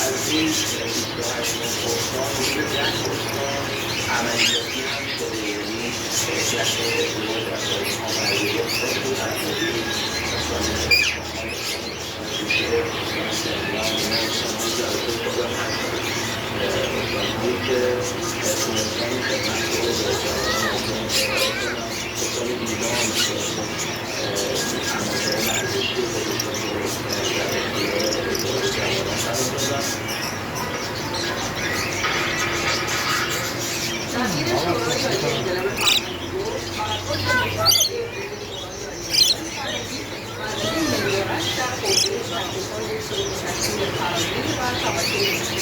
از این 28 استان حدود 10 استان عملیاتی هم شده، یعنی جشن ازدواج بچه‌های خانوادگی خود بود، همکاری استان شوشهر، استان تهران، استان‌های جلسه خودم هستند. استان‌هایی که تونستان خدمت‌ها رو به جوانان ارائه کنم، استان ایران که تماشای ورزشی خودشون رو در اختیار جوانان قرار دادن. تغییر شورای عالی انقلاب بازیگوش حرکات مطالعه مدرسه ملی رشت در حوزه تحقیقات سلوک تشکیل فرآیند و توسط